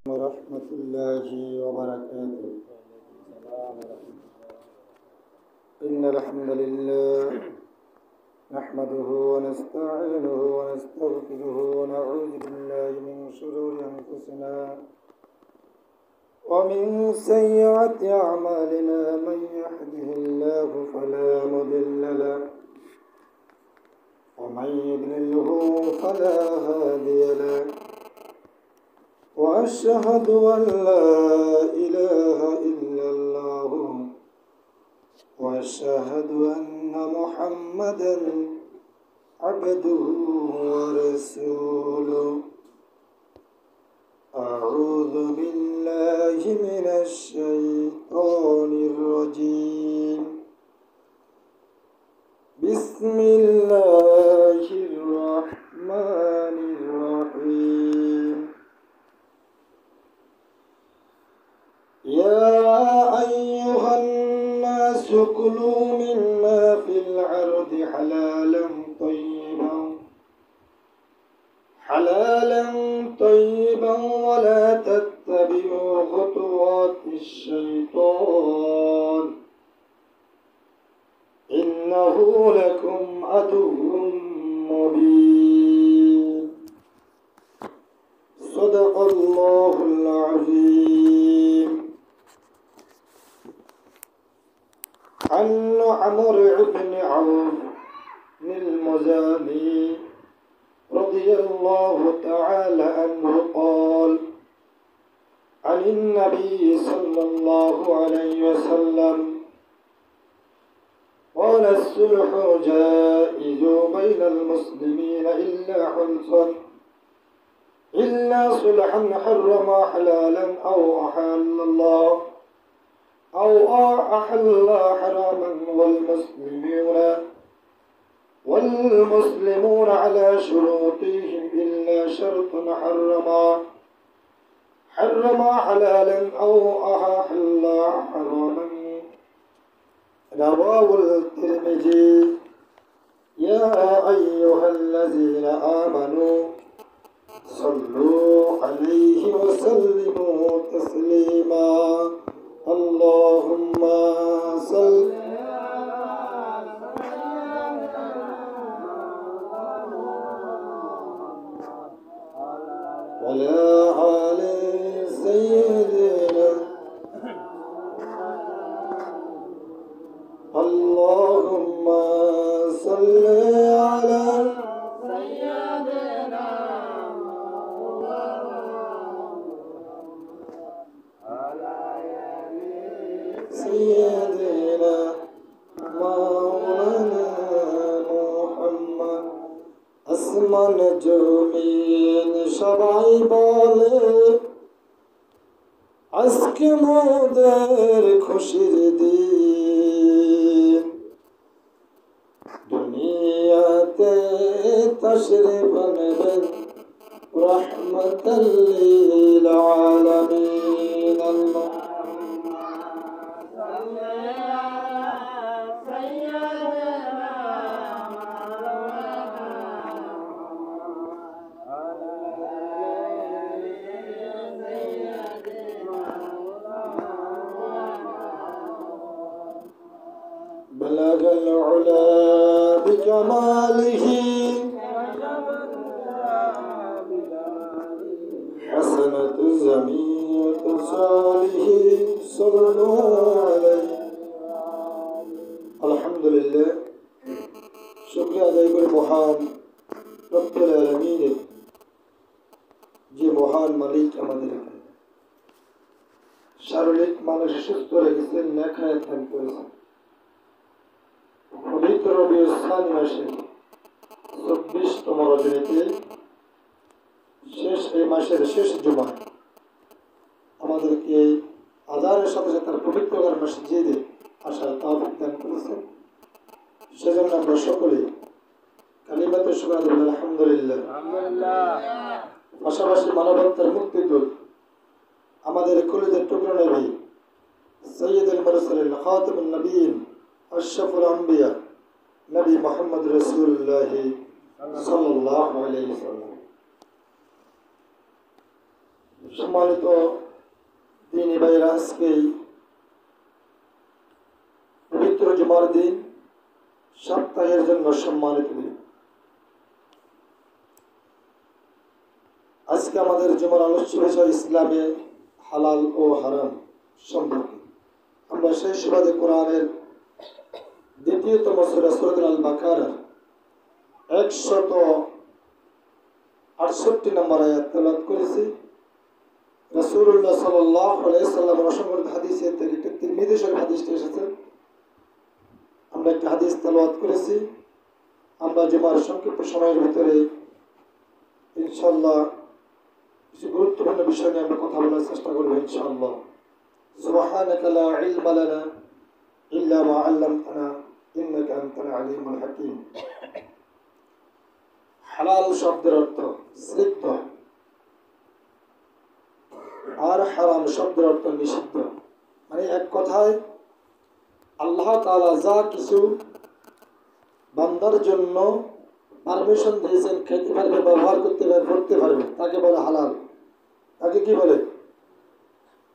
ورحمة الله وبركاته. إن الحمد لله نحمده ونستعينه ونستغفره ونعوذ بالله من شرور أنفسنا ومن سيئات أعمالنا. من يهده الله فلا مضل له ومن يضلله فلا هادي له. وأشهد أن لا إله إلا الله وأشهد أن محمدا عبده ورسوله. أعوذ بالله من الشيطان الرجيم. بسم الله الرحمن الرحيم. يا أيها الناس كلوا مما في الأرض حلالا طيبا ولا تتبعوا خطوات الشيطان إنه لكم عدو مبين. صدق الله العظيم. عن عمرو بن عوف المزني رضي الله تعالى عنه قال عن النبي صلى الله عليه وسلم قال الصلح جائز بين المسلمين إلا صلحا حرم حلالا أو أحل حراما والمسلمون على شروطهم إلا شرط حرم حلالا أو أحل حراما. رواه الترمذي. يا أيها الذين آمنوا صلوا عليه وسلموا تسليما. اللهم صل على آل سيدنا. اللهم صل على سيدنا مولانا محمد. আসমান জমিন সবাই বলে আজকে মোদের খুশির দিন। দুনিয়াতে তাশরীফ আনবেন রাহমাতাল লিল আলামিন। আল্লাহ بلغ العلا بجماله حسنة زمية صالح صلوا عليه. الحمد لله. শুকরিয়া আদায় করে মহান রব্বুল আলামিনের, যে মহান মালিক আমাদেরকে শারীরিক মানসিক সুস্থ রেখেছেন, নেক হায়াত দান করেছেন। পবিত্র রবিউল সানি মাসের 24তম রজনীতে এই মাসের শেষ জুমায় আমাদেরকে আযানের সাথে সাথে তার পবিত্র মসজিদে আসার তৌফিক দান করেছেন। সেজন্য আমরা সকলে কালিমাতে শুকরান আলহামদুলিল্লাহ। পাশাপাশি মানবতার মুক্তিদূত আমাদের কলিজার টুকরো নবী সৈয়দুল মুরসালিন খাতামুন নবিয়্যিন আশরাফুল আম্বিয়া নবী মুহাম্মদ রাসূলুল্লাহ সাল্লাল্লাহু আলাইহি ওয়াসাল্লাম সম্মানিত দিনী ভাইয়েরা, আজকে পবিত্র জুমার দিন, সপ্তাহের জন্য সম্মানিত দিন। আজকে আমাদের জুমার আলোচ্য বিষয় ইসলামে হালাল ও হারাম সম্পর্কে। আমরা সেই সুবাদে কোরআনের দ্বিতীয়তম সূরা সূরাতুল আল বাকারার 168 নম্বর আয়াত তেলাওয়াত করেছি। রাসূলুল্লাহ সাল্লাল্লাহু আলাইহি সাল্লামের অসংখ্য হাদিসের থেকে একটি তিরমিজি শরীফ হাদিসটি এসেছে। আমরা একটি হাদিস তেলাওয়াত করেছি। আমরা জুমার সংক্ষিপ্ত সময়ের ভিতরে ইনশাআল্লাহ কিছু গুরুত্বপূর্ণ বিষয় নিয়ে আমরা কথা বলার চেষ্টা করব ইনশাআল্লাহ। সুবহানাকা লা ইলমা লানা ইল্লা মা আল্লামতানা ইন্নাকা আনতাল আলিমুল হাকীম। হালাল শব্দের অর্থ স্বীকৃত, আর হারাম শব্দের অর্থ নিষিদ্ধ। মানে এক কথায় আল্লাহ তাআলা যা কিছু বান্দার জন্য পারমিশন দিয়েছেন, খেতে পারবে, ব্যবহার করতে পারবে, পড়তে পারবে, তাকে বলে হালাল। তাকে কি বলে?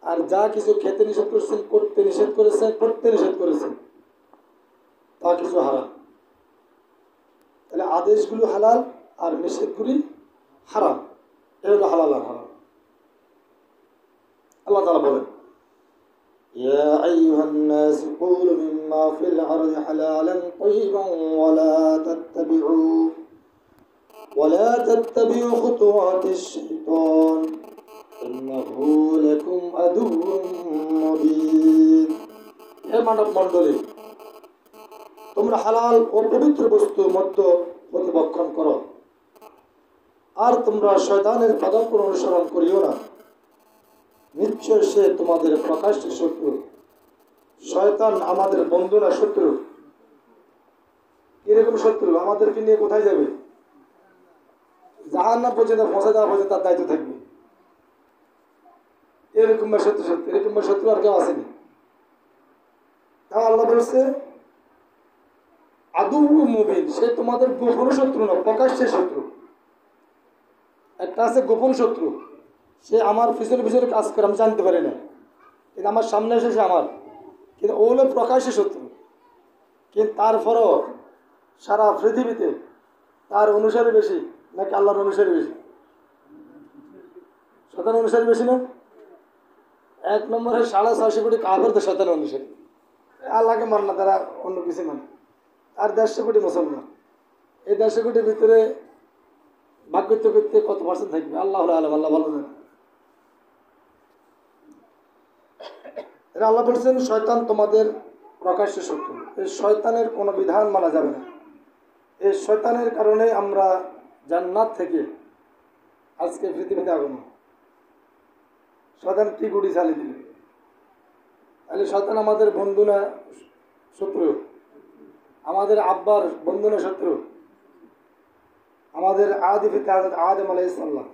আর যা কিছু খেতে নিষেধ করেছেন, করতে নিষেধ করেছেন, পড়তে নিষেধ করেছেন, তা কিছু হারাম। তাহলে আদেশগুলো হালাল আর নিষেধগুলি হারাম। এ হলো হালাল আর হারাম। আল্লাহ তাআলা বলেন, ইয়া আইয়ুহান নাস কুলু মিম্মা ফিল আরদি হালালান তাইয়িবান ওয়ালা তাত্তাবিউ খুতুওয়াতিশ শাইতান ইন্নাহু লাকুম আদুউম মুবিন। হে মানব মণ্ডলী, তোমরা হালাল ও পবিত্র বস্তুর মধ্যে প্রতিবক্ষণ করো, আর তোমরা শয়তানের পদক্ষেপ অনুসরণ করিও না। নিশ্চয় সে তোমাদের প্রকাশ্য শত্রু। শয়তান আমাদের বন্ধু না শত্রু? কিরকম শত্রু? আমাদেরকে নিয়ে কোথায় যাবে? জাহান্নাম পর্যন্ত পৌঁছে দেওয়া পর্যন্ত তার দায়িত্ব থাকবে। এরকম শত্রু এরকম শত্রু আর কেউ আসেনি। তাও আল্লাহ বলছে আদুউম মুবিন, সে তোমাদের গোপন শত্রু না, প্রকাশ্যে শত্রু। একটা আছে গোপন শত্রু, সে আমার পিছনে পিছনে কাজ করে, আমি জানতে পারি না, কিন্তু আমার সামনে এসে সে আমার, কিন্তু ও হলো প্রকাশ্যে শত্রু। কিন্তু তারপরও সারা পৃথিবীতে তার অনুসারী বেশি নাকি আল্লাহর অনুসারী বেশি? শয়তান অনুসারী বেশি না? 1 নম্বরে 650 কোটি কাফের তো শয়তান অনুসারী। আল্লাহকে মান না, তারা অন্য কিছু মানে। আর 150 কোটি মুসলমান। এই 150 কোটির ভিতরে ভাগ করতে করতে কত পার্সেন্ট থাকবে আল্লাহ আলম, আল্লাহ ভালো জানে। আল্লাহ বলছেন শয়তান তোমাদের প্রকাশ্য শত্রু। এই শয়তানের কোনো বিধান মানা যাবে না। এই শয়তানের কারণে আমরা জান্নাত থেকে আজকে পৃথিবীতে আগমন। শয়তান কি গুড়ি চালিয়ে দিল? তাহলে শয়তান আমাদের বন্ধু না শত্রু? আমাদের আব্বার বন্ধু না শত্রু? আমাদের আদি পিতা হযরত আদম আলাইহিস সালাম,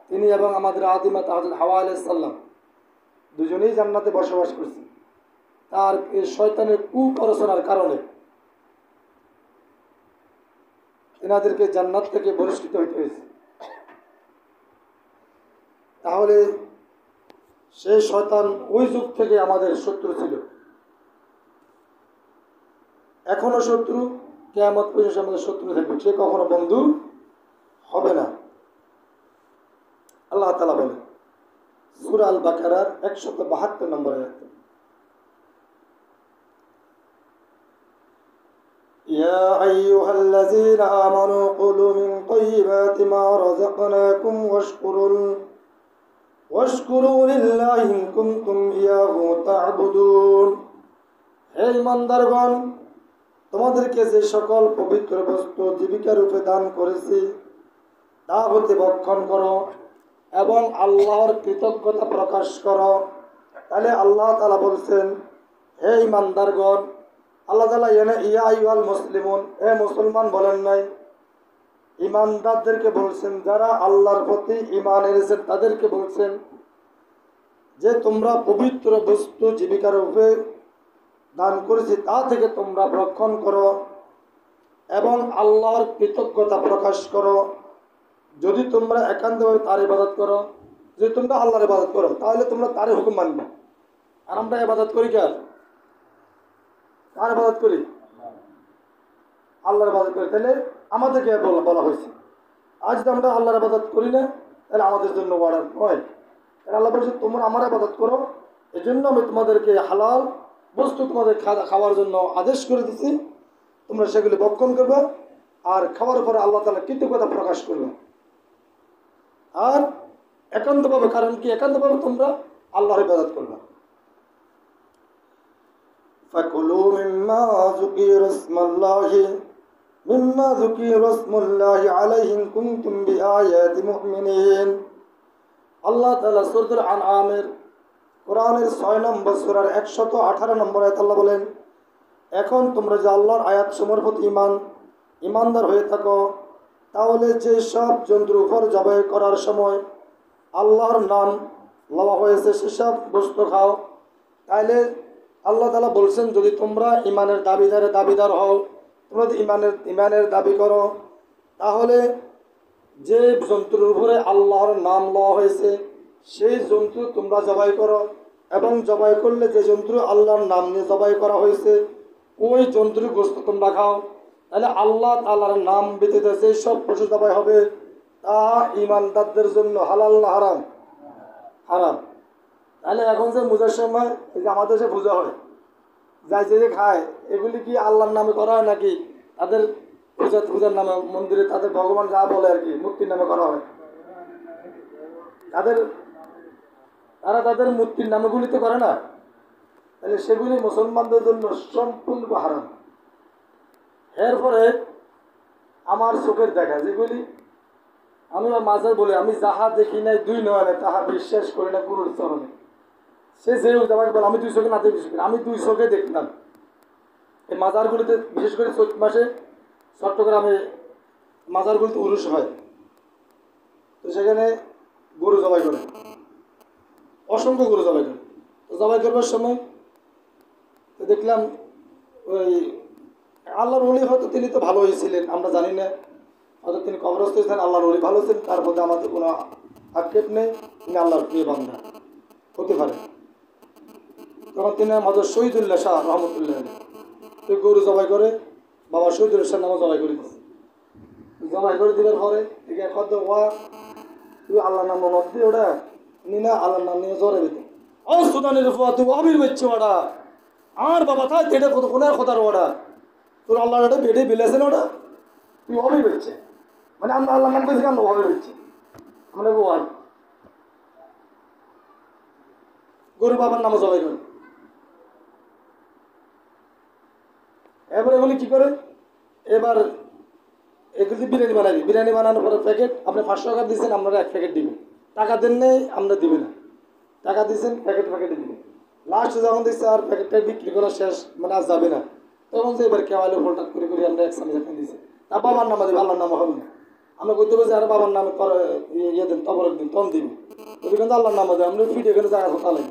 তিনি এবং আমাদের আদি মাতা হযরত হাওয়া আলাইহিস সালাম দুজনেই জান্নাতে বসবাস করছে। তার এই শয়তানের কুপ্ররোচনার কারণে এনাদেরকে জান্নাত থেকে বহিষ্কৃত হতে হয়েছে। তাহলে সেই শয়তান ওই যুগ থেকে আমাদের শত্রু ছিল, এখনো শত্রু, কিয়ামত পর্যন্ত আমাদের শত্রু থাকবে। সে কখনো বন্ধু হবে না। আল্লাহ তাআলা বলেন সূরা আল বাকারার 172 নম্বর আয়াত, ইয়া আইয়ুহাল্লাযীনা আমানু কুলু মিন তাইয়্যিবাতি মা রাযাকনাকুম ওয়াশকুরু লিল্লাহি ইন কুনতুম ইয়াহু তা'বুদুন। হে ঈমানদারগণ, তোমাদেরকে যে সকল পবিত্র বস্তু জীবিকা রূপে দান করেছি তা হতে ভক্ষণ করো এবং আল্লাহর কৃতজ্ঞতা প্রকাশ করো। তাহলে আল্লাহ তাআলা বলছেন হে ঈমানদারগণ, আল্লাহ তাআলা ইয়া আইয়ুহাল মুসলিমুন, হে মুসলমান বলেন নাই, ঈমানদারদেরকে বলছেন, যারা আল্লাহর প্রতি ঈমান এনেছেন তাদেরকে বলছেন যে তোমরা পবিত্র বস্তু জীবিকা রূপে দান করেছি তা থেকে তোমরা ভক্ষণ করো এবং আল্লাহর কৃতজ্ঞতা প্রকাশ করো। যদি তোমরা একান্তভাবে তার ইবাদত করো যদি তোমরা আল্লাহর ইবাদত করো তাহলে তোমরা তারই হুকুম মানবে। আর আমরা ইবাদত করি কার? কার ইবাদত করি? আল্লাহর ইবাদত করি। তাহলে আমাদেরকে বলা হয়েছে। আজ যদি আমরা আল্লাহর ইবাদত করি না তাহলে আমাদের জন্য অর্ডার নয়। আল্লাহ বলছে তোমরা আমার ইবাদত করো, এজন্য আমি তোমাদেরকে হালাল বস্তু তোমাদের খাওয়ার জন্য আদেশ করে দিচ্ছি। তোমরা সেগুলি ভক্ষণ করবে আর খাওয়ার পরে আল্লাহ তাআলা কৃতজ্ঞতা প্রকাশ করবে। আর একান্তভাবে, কারণ কি একান্তভাবে তোমরা আল্লাহর ইবাদত করবে। ফাকুলু মিম্মা যুকিরা ইসমুল্লাহি আলাইহি কুনতুম বিআয়াতি মুমিনিন। আল্লাহ তাআলা সূরাতুল আনআমের কোরআনের 6 নম্বর সূরার 118 নম্বর আয়াতে আল্লাহ বলেন, এখন তোমরা যে আল্লাহর আয়াতসমূহের প্রতি ইমানদার হয়ে থাকো, তাহলে যে সব জন্তুর উপর জবাই করার সময় আল্লাহর নাম লওয়া হয়েছে সেসব বস্তু খাও। তাইলে আল্লাহ তাআলা বলছেন যদি তোমরা ইমানের দাবিদার হও, তোমরা যদি ইমানের দাবি করো, তাহলে যে জন্তুর উপরে আল্লাহর নাম লওয়া হয়েছে সেই জন্তু তোমরা জবাই করো, এবং জবাই করলে যে জন্তু আল্লাহর নাম নিয়ে জবাই করা হয়েছে ওই জন্তুর গোশত তোমরা খাও। তাহলে আল্লাহ তাআলার নাম ব্যতীত যে সব পশু জবাই হবে তা ঈমানদারদের জন্য হালাল না হারাম? হারাম। তাহলে এখন যে পূজার সময় এই যে আমাদের দেশে পূজা হয়, যাই যে খায়, এগুলি কি আল্লাহর নামে করা হয় নাকি তাদের পূজার নামে মন্দিরে তাদের ভগবান যা বলে আর কি মূর্তির নামে করা হয়? তারা তাদের মূর্তির নামগুলি তো করে না। তাহলে সেগুলি মুসলমানদের জন্য সম্পূর্ণ হারাম। এরপরে আমার চোখের দেখা যেগুলি আমি মাঝে বলি, আমি যাহা দেখি নাই দুই নয়নে তাহা বিশ্বাস করি না গুরুর চরণে। সে যে আমাকে বলে আমি দুই চোখে না বিশ্বাস করি, আমি দুই চোখে দেখলাম এই মাজারগুলিতে, বিশেষ করে চৈত মাসে চট্টগ্রামে মাজারগুলিতে উরুস হয়। তো সেখানে গরু জবাই করে, অসংখ্য গরু জবাই করে। তো জবাই করবার সময় তো দেখলাম ওই আল্লাহর ওলি, হয়তো তিনি তো ভালো হয়েছিলেন আমরা জানি না, হয়তো তিনি কবরস্থ হয়েছেন, আল্লাহর ওলি ভালো ছিলেন, তার মধ্যে আমাদের কোনো আক্ষেপ নেই, তিনি আল্লাহর প্রিয় বান্দা হতে পারে। তখন তিনি আমাদের শহীদুল্লাহ শাহ রহমতুল্লাহ তুই গরু জবাই করে বাবা শহীদুল্লাহ শাহ নামে জবাই করে দিচ্ছে। জবাই করে দেওয়ার পরে ঠিক আছে তুই আল্লাহর নাম মত দিয়ে ওটা নি না, আল্লাহর নাম নিয়ে জ্বরে দিতে ও সুদানের তুই অবির বেচছে ওটা আর বাবা তাই এটা কত কোনের কথার ওটা তোর আল্লাহর এটা বেডে বিলেছেন ওটা তুই অবির বেচছে, মানে আমরা আল্লাহর নাম করেছি আমরা অবির বেচছি, আমরা ওয়ার গরু বাবার নামে জবাই করে। এবার এগুলি কী করে, এবার এগুলি বিরিয়ানি বানানোর পরে প্যাকেট আপনি 500 টাকা দিচ্ছেন, আপনারা 1 প্যাকেট দিবেন, টাকা দেন নেই আমরা দিবেন না, টাকা দিচ্ছেন প্যাকেটে দিবেন। লাস্ট যখন দিচ্ছে আর প্যাকেটটা বিক্রি করা শেষ, মানে আর যাবে না, তখন যে এবার কেওয়ালে ফোল্টার করে আমরা 1 চামচ দিচ্ছি, তা বাবার নামে দেবে, আল্লাহর নামে হবে না। আমরা করতে পারছি আর বাবার নামে ইয়ে দেন তবরক দিন তখন দিবি, ওই কিন্তু আল্লাহর নামে দেবে, আমরা ফিট এখানে জায়গা হতা লাগে।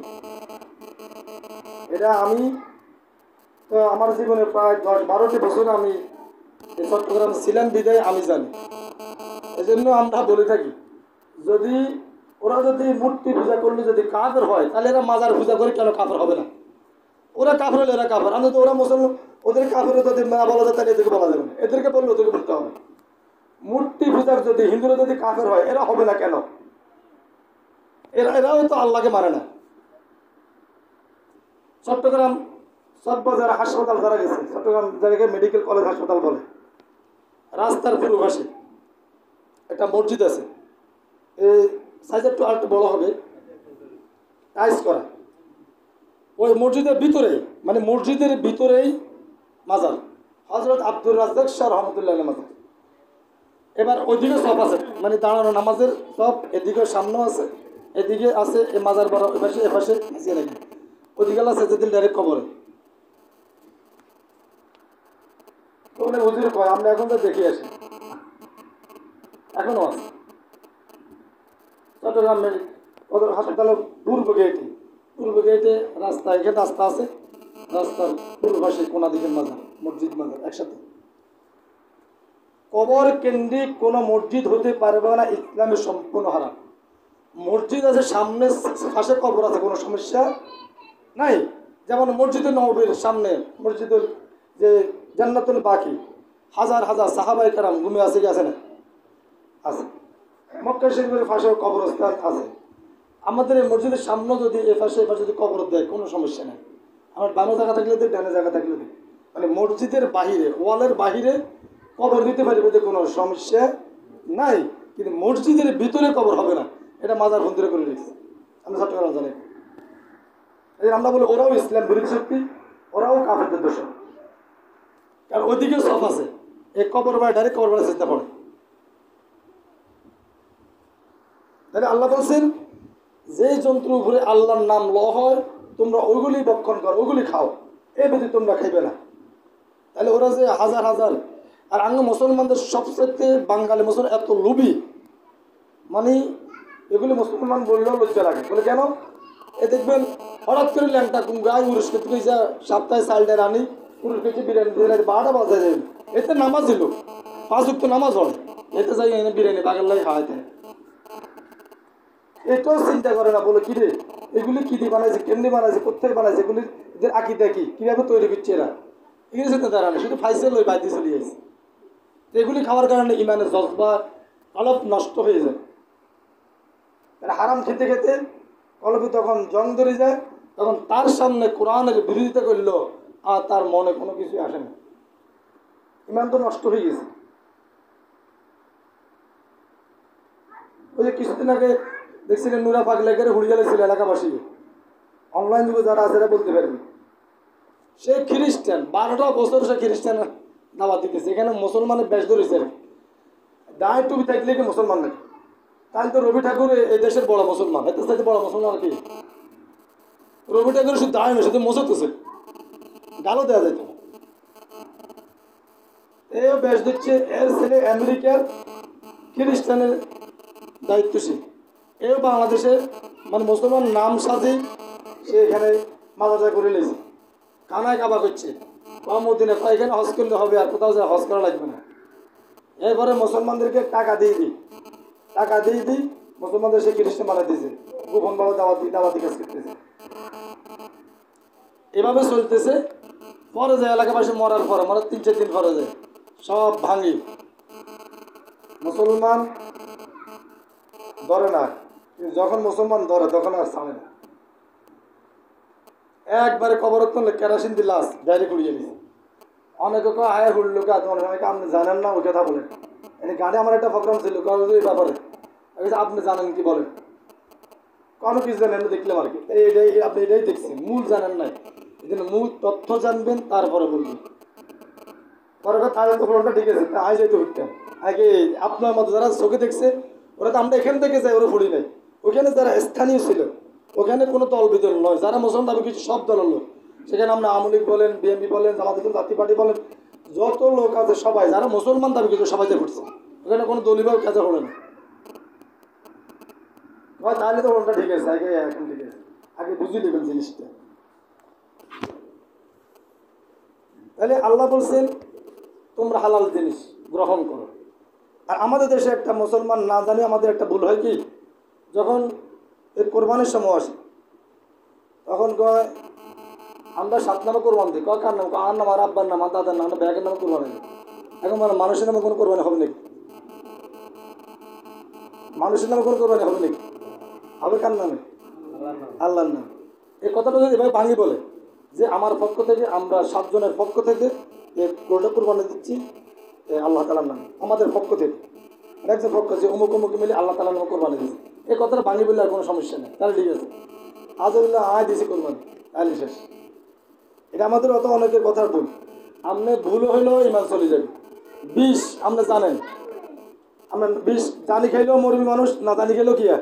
এটা আমি তো আমার জীবনে প্রায় 10-12টি বছর আমি এই চট্টগ্রাম ছিলাম বিদায় আমি জানি। এই জন্য আমরা বলে থাকি যদি ওরা যদি মূর্তি পূজা করলে যদি কাফের হয় তাহলে এরা মাজার পূজা করে কেন কাফের হবে না? ওরা কাফের হলে এরা কাফের, আমি তো ওরা মুসলমান, ওদের কাফের যদি না বলা যায় তাহলে এদেরকে বলা যাবে না, এদেরকে বললে ওদেরকে বলতে হবে। মূর্তি পূজার যদি হিন্দুরা যদি কাফের হয় এরা হবে না কেন? এরাও তো আল্লাহকে মানে না। চট্টগ্রাম চকবাজার হাসপাতাল যারা গেছে, চট্টগ্রাম জায়গাকে মেডিকেল কলেজ হাসপাতাল বলে, রাস্তার পূর্ব পাশে একটা মসজিদ আছে, এই সাইজ একটু আর একটু বড় হবে, টাইস করা। ওই মসজিদের ভিতরে, মানে মসজিদের ভিতরেই মাজার হযরত আব্দুর রাজ্জাক শাহ রহমতুল্লাহ মাজার। এবার ওইদিকে সব আছে, মানে দাঁড়ানো নামাজের সব, এদিকে সামনেও আছে, এদিকে আছে এই মাজার বড়, এপাশে আসিয়ে রাখি, ওদিকে আছে যেদিন ডাইরেক্ট কবরে। ওখানে হুজুর কয় আমরা এখন তো দেখে আসি, এখনো আছে চট্টগ্রাম হাসপাতালের পূর্ব গেটে রাস্তা, এখানে রাস্তা আছে, রাস্তার পূর্ব পাশে কোনা দিকের মাজার, মসজিদ মাজার একসাথে। কবর কেন্দ্রিক কোনো মসজিদ হতে পারবে না, ইসলামে সম্পূর্ণ হারাম। মসজিদ আছে সামনে, পাশে কবর আছে, কোনো সমস্যা নাই। যেমন মসজিদে নববীর সামনে মসজিদুল যে জান্নাতুল বাকি, হাজার হাজার সাহাবায়ে কেরাম ঘুমিয়ে আছে, কি আছে না? আছে। মক্কা শরীফের পাশে কবরস্থান আছে। আমাদের এই মসজিদের সামনে যদি এ পাশে যদি কবর দেয়, কোনো সমস্যা নেই। আমার বামে জায়গা থাকলে দিই, ডানে জায়গা থাকলে দিই, মানে মসজিদের বাহিরে, ওয়ালের বাহিরে কবর দিতে পারি বলতে কোনো সমস্যা নাই। কিন্তু মসজিদের ভিতরে কবর হবে না, এটা মাজার বন্ধুরে করে রেখেছে। আমরা চট্টগ্রাম জানি, এই আমরা বলি ওরাও ইসলাম বিরোধী শক্তি, ওরাও কাফেরদের দোষ। কারণ ওইদিকে সফ আছে, এই কবর বাড়ি ডাইরেক্ট কবর বাড়ি চেষ্টা পড়ে। তাহলে আল্লাহ বলছেন যে জন্তুর উপরে আল্লাহর নাম ল হয় তোমরা ওইগুলি ভক্ষণ করো, ওইগুলি খাও, এই ব্যতীত তোমরা খাইবে না। তাহলে ওরা যে হাজার হাজার, আর আঙ্গ মুসলমানদের সবচেয়ে বাঙালি মুসলমান এত লোভী, মানে এগুলি মুসলমান বললেও লজ্জা লাগে। বলে কেন? এ দেখবেন হঠাৎ করে ল্যাংটা গায়ে উরুষ করতে গেছে, সপ্তাহে চালটা রানি উরুষ করছে, বিরিয়ানি 12টা বাজে যাবে, এতে নামাজ দিল, 5 ওয়াক্ত নামাজ হয়, এতে যাই এনে বিরিয়ানি বাগার লাগে খাওয়াইতে। এটাও চিন্তা করে না, বলে কিরে এগুলি কী দিয়ে বানাইছে, কেমনি বানাইছে, কোথায় বানাইছে, এগুলি এদের আঁকিটা কি, কীভাবে তৈরি করছে এরা, এগুলি চিন্তা তারা নেই, শুধু ফাইসেল ওই বাইরে চলে যাচ্ছে। এগুলি খাওয়ার কারণে ইমানের জজবা কলব নষ্ট হয়ে যায়। মানে হারাম খেতে খেতে কলবে তখন জং ধরে যায়, তখন তার সামনে কোরআনের বিরোধিতা করলো আর তার মনে কোনো কিছু আসে না, ইমান তো নষ্ট হয়ে গেছে। ওই যে কিছুদিন আগে দেখছিলেন নুরা পাগলাকে হুড়িয়ালে ছিল এলাকাবাসী, অনলাইন যুগে যারা আছে এরা বলতে পারবে, সে খ্রিস্টান, 12টা বছর সে খ্রিস্টান দাওয়াত দিতেছে, এখানে মুসলমানের বেশ ধরেছে, দায় টুপি থাকলে কি মুসলমান নাকি? তাহলে তো রবি ঠাকুর এই দেশের বড় মুসলমান, এত সাথে বড় মুসলমান কি? রবি ঠাকুর শুধু দায় না, শুধু মশাতেছে, গালও দেওয়া যেত। এও বেশ দিচ্ছে, এর ছেলে আমেরিকার খ্রিস্টানের দায়িত্বশীল, এও বাংলাদেশে মানে মুসলমান নাম সাজে সে এখানে মাজার করে লেছে, কানায় কাবা করছে, কমদিনে এখানে হজ করলে হবে, আর কোথাও যা হজ করা লাগবে না। এরপরে মুসলমানদেরকে টাকা দিয়ে দিই, মুসলমানদের সে খ্রিস্টান বানাই দিয়েছে, গোপন ভাবে দাওয়াতি কাজ করতেছে, এভাবে চলতেছে। পরে যায় এলাকাবাসী মরার পরে, 3-4 দিন পরে যায় সব ভাঙি, মুসলমান ধরে না, যখন মুসলমান ধরে তখন আর ছাড়ে না, একবারে কবরত কেরাসিন দিয়ে লাশ ডাইরেক্ট উড়িয়ে নিয়েছে। অনেকে আয় হুড়লো তোমার আপনি জানেন না, ওই কথা বলেন। গানে আমার একটা প্রোগ্রাম ছিল এই ব্যাপারে, আপনি জানেন কি বলেন, কোনো কিছু জানেন দেখলাম আর কি, এইটাই আপনি এটাই দেখছেন, মূল জানেন নাই, এই জন্য মূল তথ্য জানবেন তারপরে বলবেন। পরে তাহলে তো ফোনটা ঠিক আছে, আয় যাইতে উঠতাম আগে আপনার মতো যারা চোখে দেখছে, ওরা তো আমরা এখান থেকে যাই, ওরা ফুড়ি নাই, ওখানে যারা স্থানীয় ছিল, ওখানে কোনো দল বিদল নয়, যারা মুসলমান দাবি কিছু সব দলের লোক, সেখানে আমরা আওয়ামী লীগ বলেন, বিএনপি বলেন, জামাত জাতীয় পার্টি বলেন, যত লোক আছে সবাই যারা মুসলমান দাবি কিছু সবাই ঘুরছে, ওখানে কোনো দলীয় কাজে হবে না। তাহলে তো ওটা ঠিক আছে, আগে এখন ঠিক আছে, আগে বুঝিয়ে দেবেন জিনিসটা। তাহলে আল্লাহ বলছেন তোমরা হালাল জিনিস গ্রহণ করো। আর আমাদের দেশে একটা মুসলমান না জানি আমাদের একটা ভুল হয় কি, যখন এই কোরবানির সময় আসে তখন কয় আমরা 7 নামে কোরবান দিই, কার নাম? আর নাম, আর আব্বার নাম, আর দাদার নাম, আমরা ব্যাগের নামে কোরবানি দিই। এখন মানে মানুষের নামে কোনো কোরবানি হবে নাকি? মানুষের নামে কোনো কোরবানি হবে নাকি? হবে কার নামে? আল্লাহর নামে। এই কথাটা যদি এভাবে ভাঙি বলে যে আমার পক্ষ থেকে আমরা 7 জনের পক্ষ থেকে গরুটা কোরবানি দিচ্ছি আল্লাহ তাআলার নামে, আমাদের পক্ষ থেকে, একজন পক্ষ যে অমুক অমুক মিলে আল্লাহ তাআলার নামে কোরবানি দিচ্ছি, এই কথাটা ভাঙি বললে আর কোনো সমস্যা নেই, তাহলে ঠিক আছে। আজল্লাহ আয় দিয়েছি কোরবানি, তাহলে শেষ। এটা আমাদের অত অনেকের কথার ভুল, আপনি ভুল হইলেও ইমান চলে যাবে। বিষ আপনি জানেন, আমরা বিষ জানি খাইলেও মরবি মানুষ, না জানি খেলেও কি আর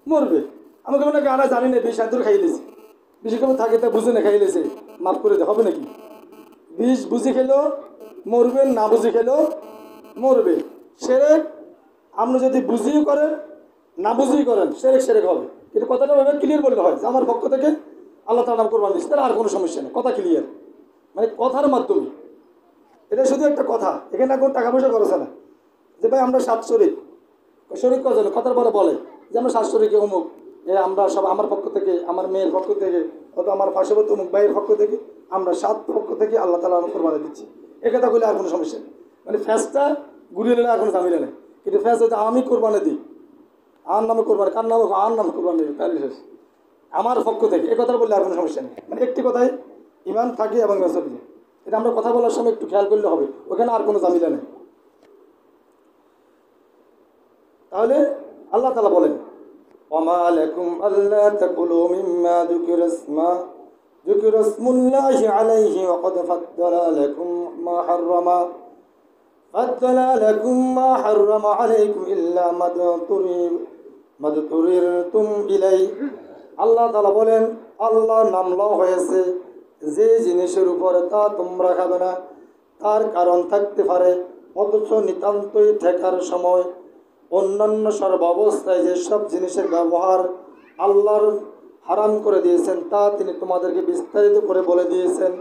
মরবে। আমাকে মনে গানা জানি না, বিষ আন্তর খাইলেছি, বিষ কেমন থাকে তা বুঝে না খাইলেছে, মাফ করে দে, হবে নাকি? বিষ বুঝে খেলেও মরবেন, না বুঝে খেলেও মরবে। সেরেক আপনি যদি বুঝিয়ে করেন না বুঝিয়ে করেন, সেরেক হবে। কিন্তু কথাটা ওইভাবে ক্লিয়ার বলতে হয় যে আমার পক্ষ থেকে আল্লাহ তাআলা নাম কোরবানি দিচ্ছে, তাহলে আর কোনো সমস্যা নেই, কথা ক্লিয়ার, মানে কথার মাধ্যমে। এটা শুধু একটা কথা, এখানে কোনো টাকা পয়সা খরচ না যে ভাই আমরা 7 শরীক কজন কথার পরে বলে যেমন শাশুড়িকে অমুক, আমরা সব আমার পক্ষ থেকে, আমার মেয়ের পক্ষ থেকে, অথবা আমার পার্শ্ববর্তী অমুক ভাইয়ের পক্ষ থেকে, আমরা 7 পক্ষ থেকে আল্লাহ তাআলা কোরবানি দিচ্ছি। এ কথা বলে আর কোনো সমস্যা নেই, মানে ফ্যাসটা ঘুরিয়ে নিলে আর কোনো ঝামেলা নেই। কিন্তু ফ্যাস হচ্ছে আমি কোরবানি দিই, আর নামে কোরবানি, কার নামে, আর নামে কোরবানি দিই, তাহলে শেষ, আমার পক্ষ থেকে, এ কথা বললে আর কোনো সমস্যা নেই। মানে একটি কথাই ইমান থাকে এবং মেসেজ দিয়ে, এটা আমরা কথা বলার সময় একটু খেয়াল করলে হবে, ওখানে আর কোনো ঝামেলা নেই। তাহলে আল্লাহ তাআলা বলেন ওয়ামা লাকুম আল্লা তাকুলু মিম্মা যুকিরা ইসমুল্লাহি আলাইহি ওয়া ক্বাদ ফাদ্দালা লাকুম মা হাররামা আলাইকুম ইল্লা মাদতুরিরতুম ইলাই। আল্লাহ তাআলা বলেন আল্লাহর নাম লওয়া হয়েছে যে জিনিসের উপরে তা তোমরা খাবে না, তার কারণ থাকতে পারে, অথচ নিতান্তই ঠেকার সময় অন্যান্য সর্বাবস্থায় যেসব জিনিসের ব্যবহার আল্লাহর হারাম করে দিয়েছেন তা তিনি তোমাদেরকে বিস্তারিত করে বলে দিয়েছেন।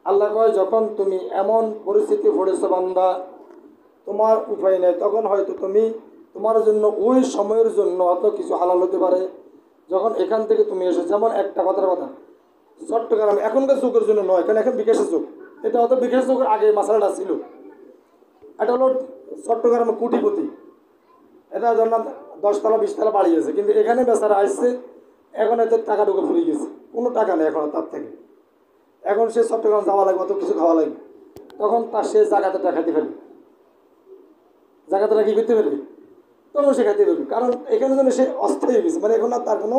আল্লাহ কয় যখন তুমি এমন পরিস্থিতি পড়েছো বান্দা, তোমার উপায় নেই, তখন হয়তো তুমি তোমার জন্য ওই সময়ের জন্য অত কিছু হালাল হতে পারে। যখন এখান থেকে তুমি এসে, যেমন একটা কথার কথা, চট্টগ্রাম এখনকার যুগের জন্য নয়, কারণ এখন বিকাশের যুগ, এটা হয়তো বিকাশের যুগের আগে মাসালাটা ছিল। এটা হলো চট্টগ্রামে কোটিপতি, এটা জন্য 10 তলা 20 তলা বাড়িয়েছে, কিন্তু এখানে বেচারা আসছে, এখন এতে টাকা ঢুকে ফুরে গেছে, কোনো টাকা নেই এখন তার থেকে। এখন সে চট্টগ্রাম যাওয়া লাগবে, অত কিছু খাওয়া লাগবে, তখন তার সে জায়গাতে খাইতে পারবে, জায়গাটা কি করতে পারবে, তখন সে খাইতে পারবে, কারণ এখানে যেন সে অস্থায়ী হয়ে গেছে, মানে এখন আর তার কোনো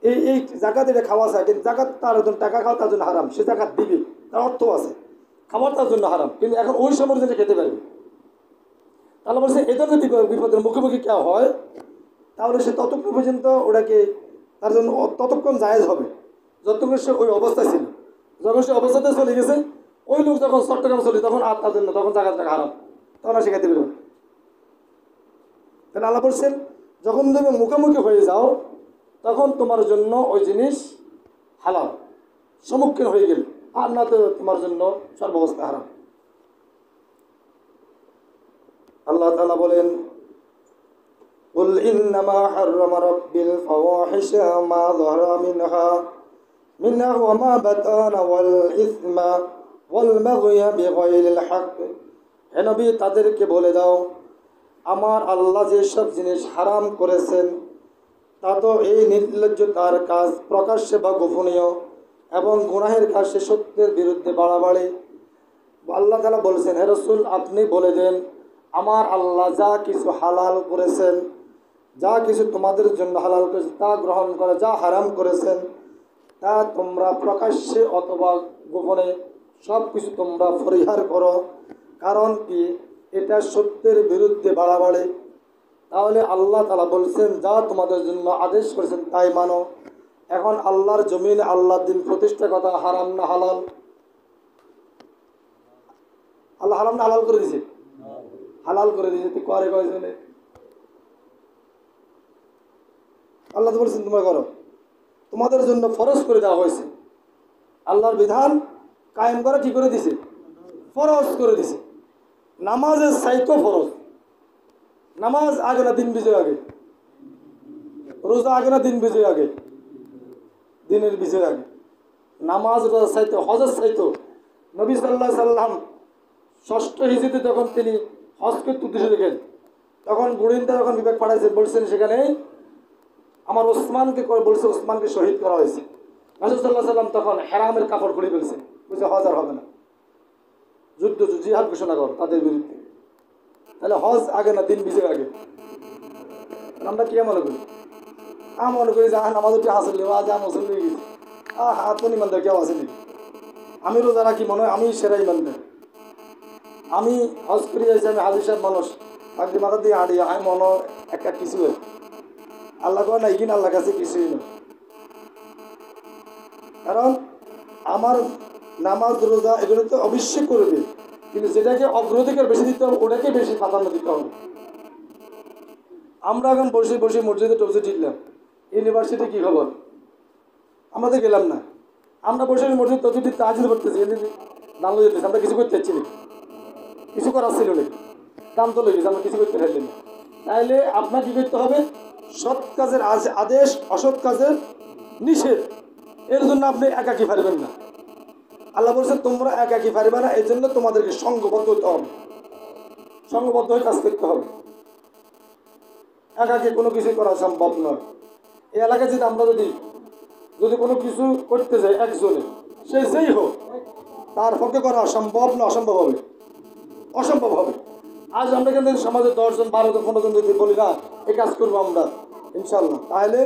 এই জায়গাতে এটা খাওয়া যায়, কিন্তু জায়গা তার জন্য টাকা খাওয়া তার জন্য হারাম, সে জায়গা দিবে, তার অর্থ আছে, খাবার তার জন্য হারাম, কিন্তু এখন ওই সময় যেটা খেতে পারবে। তাহলে বলছে এদের যদি বিপদের মুখোমুখি কেউ হয়, তাহলে সে ততক্ষণ পর্যন্ত ওটাকে তার জন্য ততক্ষণ জায়েজ হবে যতক্ষণ সে ওই অবস্থায় ছিল। যখন সে অবস্থাতে চলে গেছে, ওই লোক যখন চট্টগ্রাম চলে, তখন আর তার জন্য তখন জায়গা টাকা হারাম, তখন আর সে খেতে পারবে। তাহলে আল্লাহ বলছেন যখন তুমি মুখোমুখি হয়ে যাও, তখন তোমার জন্য ওই জিনিস হালাল, সম্মুখীন হয়ে গেলে, আর না তো তোমার জন্য সর্বাবস্থা হারাম। আল্লাহ তাআলা বলেন কুল ইন্নামা হাররামা রাব্বিল ফাওয়াহিশা মা যাহারা মিনহা ওয়া মা বাতানা ওয়াল ইসমা ওয়াল বাগয়া বিগাইরিল হক। হে নবী, তাদেরকে বলে দাও আমার আল্লাহ যেসব জিনিস হারাম করেছেন তা তো এই নির্লজ্জতার কাজ, প্রকাশ্যে বা গোপনীয়, এবং গুনাহের কাজ, সে সত্যের বিরুদ্ধে বাড়াবাড়ি। আল্লাহ তাআলা বলছেন হে রাসূল আপনি বলে দেন আমার আল্লাহ যা কিছু হালাল করেছেন, যা কিছু তোমাদের জন্য হালাল করেছেন তা গ্রহণ করে, যা হারাম করেছেন তা তোমরা প্রকাশ্যে অথবা গোপনে সব কিছু তোমরা পরিহার করো, কারণ কি এটা সত্যের বিরুদ্ধে বাড়াবাড়ি। তাহলে আল্লাহ তাআলা বলছেন যা তোমাদের জন্য আদেশ করেছেন তাই মানো। এখন আল্লাহর জমিনে আল্লাহর দিন প্রতিষ্ঠার কথা, হারাম না হালাল? আল্লাহ হারাম না হালাল করে দিয়েছে? হালাল করে দিয়েছে। তুই করে কয়জনে? আল্লাহ তো বলছেন তোমরা করো, তোমাদের জন্য ফরজ করে দেওয়া হয়েছে। আল্লাহর বিধান কায়েম করা কি করে দিছে? ফরজ করে দিছে। নামাজের চাইতো ফরজ। নামাজ আগে না দিন বিজয় আগে? রোজা আগে না দিন বিজয় আগে? দিনের বিজয় আগে। নামাজ রোজার চাইতো, হজের চাইতো। নবী সাল্লাল্লাহু আলাইহি সাল্লাম 6ষ্ঠ হিজরিতে যখন তিনি হজ করতে উদ্দেশ্যে দেখেন, তখন গোয়েন্দা যখন বিভাগ পাঠাইছেন, বলছেন সেখানে আমার ওসমানকে বলছে, ওসমানকে শহীদ করা হয়েছে। রাসূল সাল্লাল্লাহু আলাইহি সাল্লাম তখন হেরামের কাপড় খুলে ফেলছে, বলছে হজ আর হবে না, যুদ্ধ জিহাদ ঘোষণা কর তাদের বিরুদ্ধে। তাহলে হজ আগে না দিন বিজয় আগে? আমরা কি মনে করি? আমি মনে করি যে নামাজ উঠে হাসলে আজ মুসলিম হয়ে গেছি, হাত ইমানদার কেউ আসেনি। আমি রোজা রাখি, মনে হয় আমি সেরা ইমানদার। আমি হজ করে যাইছি, আমি হাজির সাহেব মানুষ, পাগড়ি মাথা দিয়ে হাঁড়ি, আমি মনে একটা কিছু আল্লাহ কয় না, ইগিন আল্লাহ কাছে কিছুই না। কারণ আমার নামাজ রোজা এগুলো তো অবশ্যই করবে, কিন্তু যেটাকে অগ্রাধিকার বেশি দিতে হবে ওটাকে বেশি প্রাধান্য দিতে হবে। আমরা এখন বসে বসে মসজিদে টসে টিকলাম, ইউনিভার্সিটি কী খবর? আমরা তো গেলাম না, আমরা বসে মসজিদ ততটি তাজিল করতেছি, দাম লয়ে যেতেছি, আমরা কিছু করতে চাচ্ছি না, কিছু করার ছিল না, দাম তো লেগেছে, আমরা কিছু করতে পারলাম না। তাহলে আপনার কী করতে হবে? সৎ কাজের আদেশ, অসৎ কাজের নিষেধ। এর জন্য আপনি একাকী পারবেন না। আল্লাহ বলছে তোমরা একাকী পারবে না, এই জন্য তোমাদেরকে সংঘবদ্ধ হতে হবে, সংঘবদ্ধ হয়ে কাজ করতে হবে। একাকী কোনো কিছু করা সম্ভব নয়। এই এলাকায় যদি আমরা যদি কোনো কিছু করতে যাই একজনে, সে যেই হোক, তার পক্ষে করা সম্ভব না, অসম্ভব হবে, অসম্ভব হবে। আজ আমরা কিন্তু সমাজে 10 জন 12 জন 15 জন যদি বলি না এই কাজ করবো আমরা ইনশাল্লাহ, তাহলে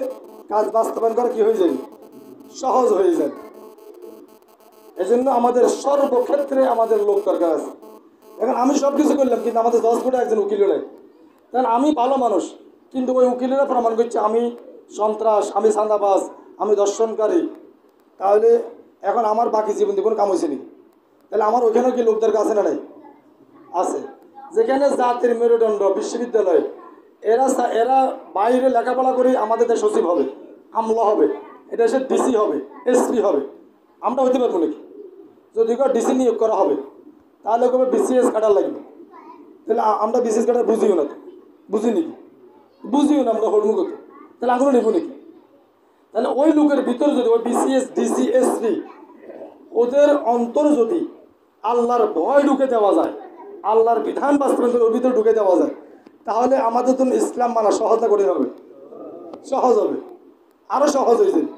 কাজ বাস্তবায়ন করা কি হয়ে যাবে, সহজ হয়ে যায়। এজন্য আমাদের সর্বক্ষেত্রে আমাদের লোক দরকার আছে। এখন আমি সব কিছু করলাম কিন্তু আমাদের 10 ফুটে একজন উকিল নেই, কারণ আমি ভালো মানুষ, কিন্তু ওই উকিলেরা প্রমাণ করছে আমি সন্ত্রাস, আমি চাঁদাবাজ, আমি দর্শনকারী, তাহলে এখন আমার বাকি জীবন দিয়ে কোনো কাম হয়েছে নাকি? তাহলে আমার ওইখানেও কি লোক দরকার আছে না? নাই, আছে। যেখানে জাতির মেরুদণ্ড বিশ্ববিদ্যালয়, এরা বাইরে লেখাপড়া করে আমাদের দেশে সচিব হবে, আমলা হবে, এটা দেশে ডিসি হবে, এসপি হবে। আমরা হইতে পারবো নাকি? যদি কেউ ডিসি নিয়োগ করা হবে তাহলে কবে বিসিএস কাটার লাগবে, তাহলে আমরা বিসিএস কাটার বুঝিও না, তো বুঝি নাকি? বুঝিও না আমরা হরমুখ, তাহলে আমরা নেব নাকি? তাহলে ওই লোকের ভিতরে যদি ওই বিসিএস ডিসি এসপি ওদের অন্তরে যদি আল্লাহর ভয় ঢুকে দেওয়া যায়, আল্লাহর বিধান বাস্তবায়ন করে ওর ভিতরে ঢুকে দেওয়া যায়, তাহলে আমাদের জন্য ইসলাম মানা সহজ না কঠিন হবে? সহজ হবে, আরো সহজ হয়ে যাবে।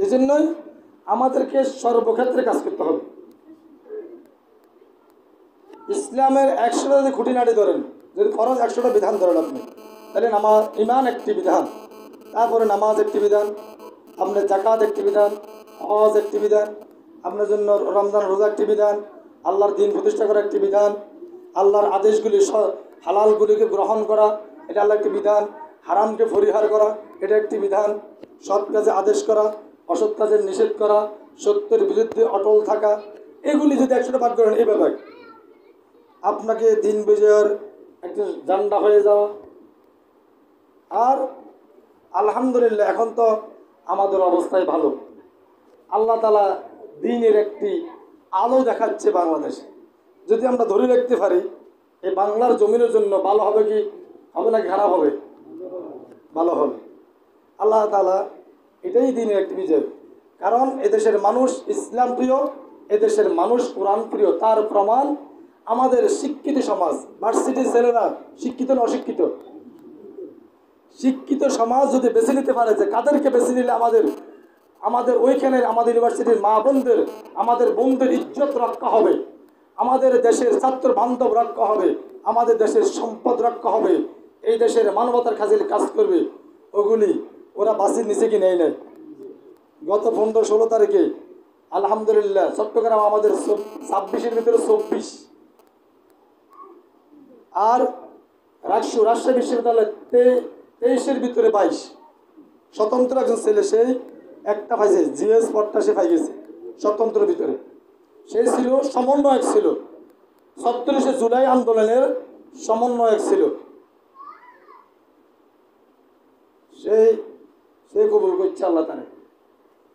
এই জন্যই আমাদেরকে সর্বক্ষেত্রে কাজ করতে হবে। ইসলামের 100টা যদি খুঁটিনাটি ধরেন, যদি ফরজ 100টা বিধান ধরেন আপনি, তাহলে নামাজ, ইমান একটি বিধান, তারপরে নামাজ একটি বিধান, আপনার জাকাত একটি বিধান, হজ একটি বিধান, আপনার জন্য রমজান রোজা একটি বিধান, আল্লাহর দিন প্রতিষ্ঠা করা একটি বিধান, আল্লাহর আদেশগুলি হালালগুলিকে গ্রহণ করা এটা আল্লাহ একটি বিধান, হারামকে পরিহার করা এটা একটি বিধান, সৎ কাজে আদেশ করা, অসৎ কাজের নিষেধ করা, সত্যের বিরুদ্ধে অটল থাকা, এগুলি যদি 100টা পাঠ করেন এই ব্যাপার আপনাকে দিন বিজয়ের একটা জান্ডা হয়ে যাওয়া। আর আলহামদুলিল্লাহ এখন তো আমাদের অবস্থায় ভালো, আল্লাহ তাআলা দ্বীনের একটি আলো দেখাচ্ছে বাংলাদেশে। যদি আমরা ধরে রাখতে পারি এই বাংলার জমিনের জন্য ভালো হবে কি হবে না খারাপ হবে? ভালো হবে। আল্লাহ তাআলা এটাই দ্বীনের একটি বিজয়, কারণ এদেশের মানুষ ইসলাম প্রিয়, এদেশের মানুষ কোরআন প্রিয়। তার প্রমাণ আমাদের শিক্ষিত সমাজ, ভার্সিটির ছেলেরা শিক্ষিত না অশিক্ষিত? শিক্ষিত সমাজ যদি বেছে নিতে পারে যে কাদেরকে বেছে নিলে আমাদের ওইখানে আমাদের ইউনিভার্সিটির মা বোনদের, আমাদের বোনদের ইজ্জত রক্ষা হবে, আমাদের দেশের ছাত্র বান্ধব রক্ষা হবে, আমাদের দেশের সম্পদ রক্ষা হবে, এই দেশের মানবতার কাজে কাজ করবে, ওগুলি ওরা বাসির নিচে কি নেই নাই। গত 15-16 তারিখে আলহামদুলিল্লাহ চট্টগ্রাম আমাদের 26-এর ভিতরে 24, আর রাজশাহী বিশ্ববিদ্যালয় 23-এর ভিতরে 22। স্বতন্ত্র একজন ছেলে, সেই একটা পাইছে, জিএস পদটা সে পাই গেছে স্বতন্ত্রের ভিতরে। সে ছিল সমন্বয়ক, ছিল 37শে জুলাই আন্দোলনের সমন্বয়ক ছিল। সে কবুল করছে আল্লাহ তাআলা।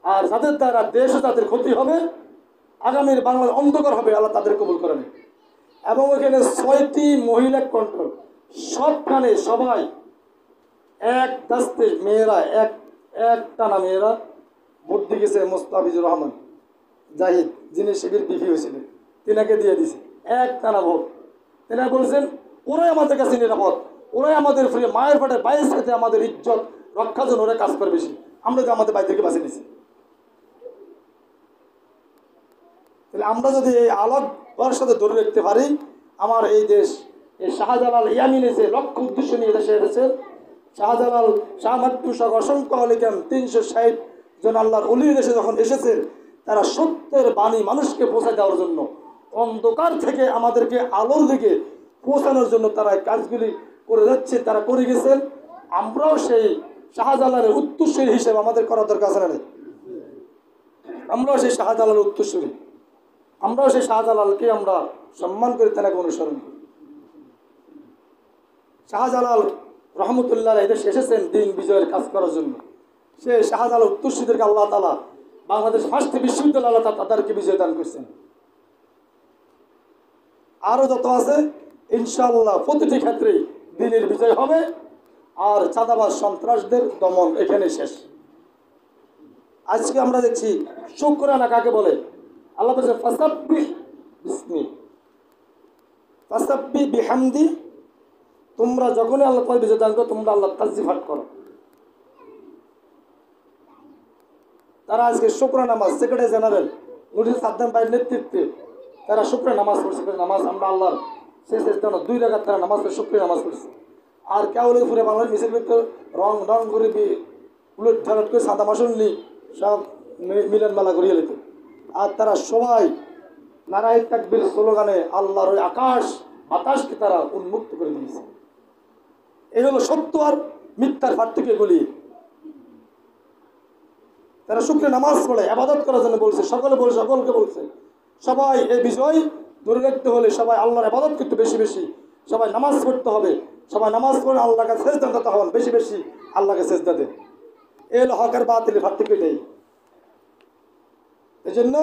আর যাদের দ্বারা দেশ ও জাতির ক্ষতি হবে, আগামীর বাংলার অন্ধকার হবে, আল্লাহ তাদের কবুল করেন। এবং ওইখানে 6টি মহিলা কন্ট্রোল, সবখানে সবাই এক দাস্তে মেয়েরা, এক টানা মেয়েরা ভোট দিয়ে গেছে। মোস্তাফিজুর রহমান জাহিদ, যিনি শিবির বিপি হয়েছিলেন, তিনাকে দিয়ে দিছে এক টানা ভোট। তিনি বলছেন ওরাই আমাদের কাছে নিরাপদ, ওরাই আমাদের ফ্রি, মায়ের পাটে বাইরের সাথে আমাদের ইজ্জত রক্ষার জন্য ওরা কাজ করে বেশি, আমরা তো আমাদের বাইরে থেকে বাঁচিয়ে নিছি। তাহলে আমরা যদি এই আলোর সাথে ধরে রাখতে পারি, আমার এই দেশ, এই শাহজালাল ইয়ামিন এসে লক্ষ্য উদ্দেশ্য নিয়ে দেশে এসেছেন। শাহজালাল, শাহ মাকতুসহ অসংখ্য আলিকান 360 জন আল্লাহর ওলির দেশে যখন এসেছেন, তারা সত্যের বাণী মানুষকে পৌঁছে দেওয়ার জন্য, অন্ধকার থেকে আমাদেরকে আলোর দিকে পৌঁছানোর জন্য তারা এই কাজগুলি করে যাচ্ছে, তারা করে গেছেন। আমরাও সেই শাহজালালের উত্তরসূরি হিসেবে আমাদের করা দরকার আছে না? আমরাও সেই শাহজালালের উত্তরসূরি, আমরাও সেই শাহজালালকে আমরা সম্মান করে তাকে অনুসরণ করি। শাহজালাল রহমতুল্লাহ এদেশে এসেছেন দিন বিজয়ের কাজ করার জন্য। সে শাহজালাল উত্তরসূরিদেরকে আল্লাহ তাআলা বাংলাদেশ ফার্স্ট বিশ্ববিদ্যালয় আল্লাহ তাদেরকে বিজয় দান করছেন। আরও যত আছে ইনশাআল্লাহ প্রতিটি ক্ষেত্রে দিনের বিজয় হবে, আর চাঁদাবাজ সন্ত্রাসদের দমন এখানে শেষ। আজকে আমরা দেখছি শুকরানা কাকে বলে? আল্লাহ বলছে ফাসাব্বিহ বিসমি ফাসাব্বিহ বিহামদি, তোমরা যখনই আল্লাহ তোমার বিজয় দান করো তোমরা আল্লাহ তাসবিহ পাঠ করো। তারা আজকে শুকরানা নামাজ সেক্রেটারি জেনারেল নুরুল সাদ্দাম ভাইয়ের নেতৃত্বে তারা শুকরানা নামাজ পড়ছে। নামাজ আমরা আল্লাহর শেষ 2 রাকাত তারা নামাজ পড়ে শুকরিয়া নামাজ পড়ছে। আর কেউ পুরে বাংলার মিছিল রং রং করে উলট ঢালট করে সাদা মাসুল নি সব মিলন মেলা করিয়ে নিত। আর তারা সবাই নারায়ে তাকবীর স্লোগানে আল্লাহর ওই আকাশ বাতাসকে তারা উন্মুক্ত করে দিয়েছে। এই হলো সত্য আর মিথ্যার পার্থক্য এগুলি। তারা শুকরিয়া নামাজ পড়ে ইবাদত করার জন্য বলছে, সকলকে বলছে সবাই এই বিজয় ধরে রাখতে হলে সবাই আল্লাহর ইবাদত করতে বেশি বেশি, সবাই নামাজ পড়তে হবে, সবাই নামাজ পড়ে আল্লাহকে সেজদা দিতে হবে, বেশি বেশি আল্লাহকে সেজদা দেন। এই হলো হক আর বাতিলের পার্থক্য এটাই। এই জন্য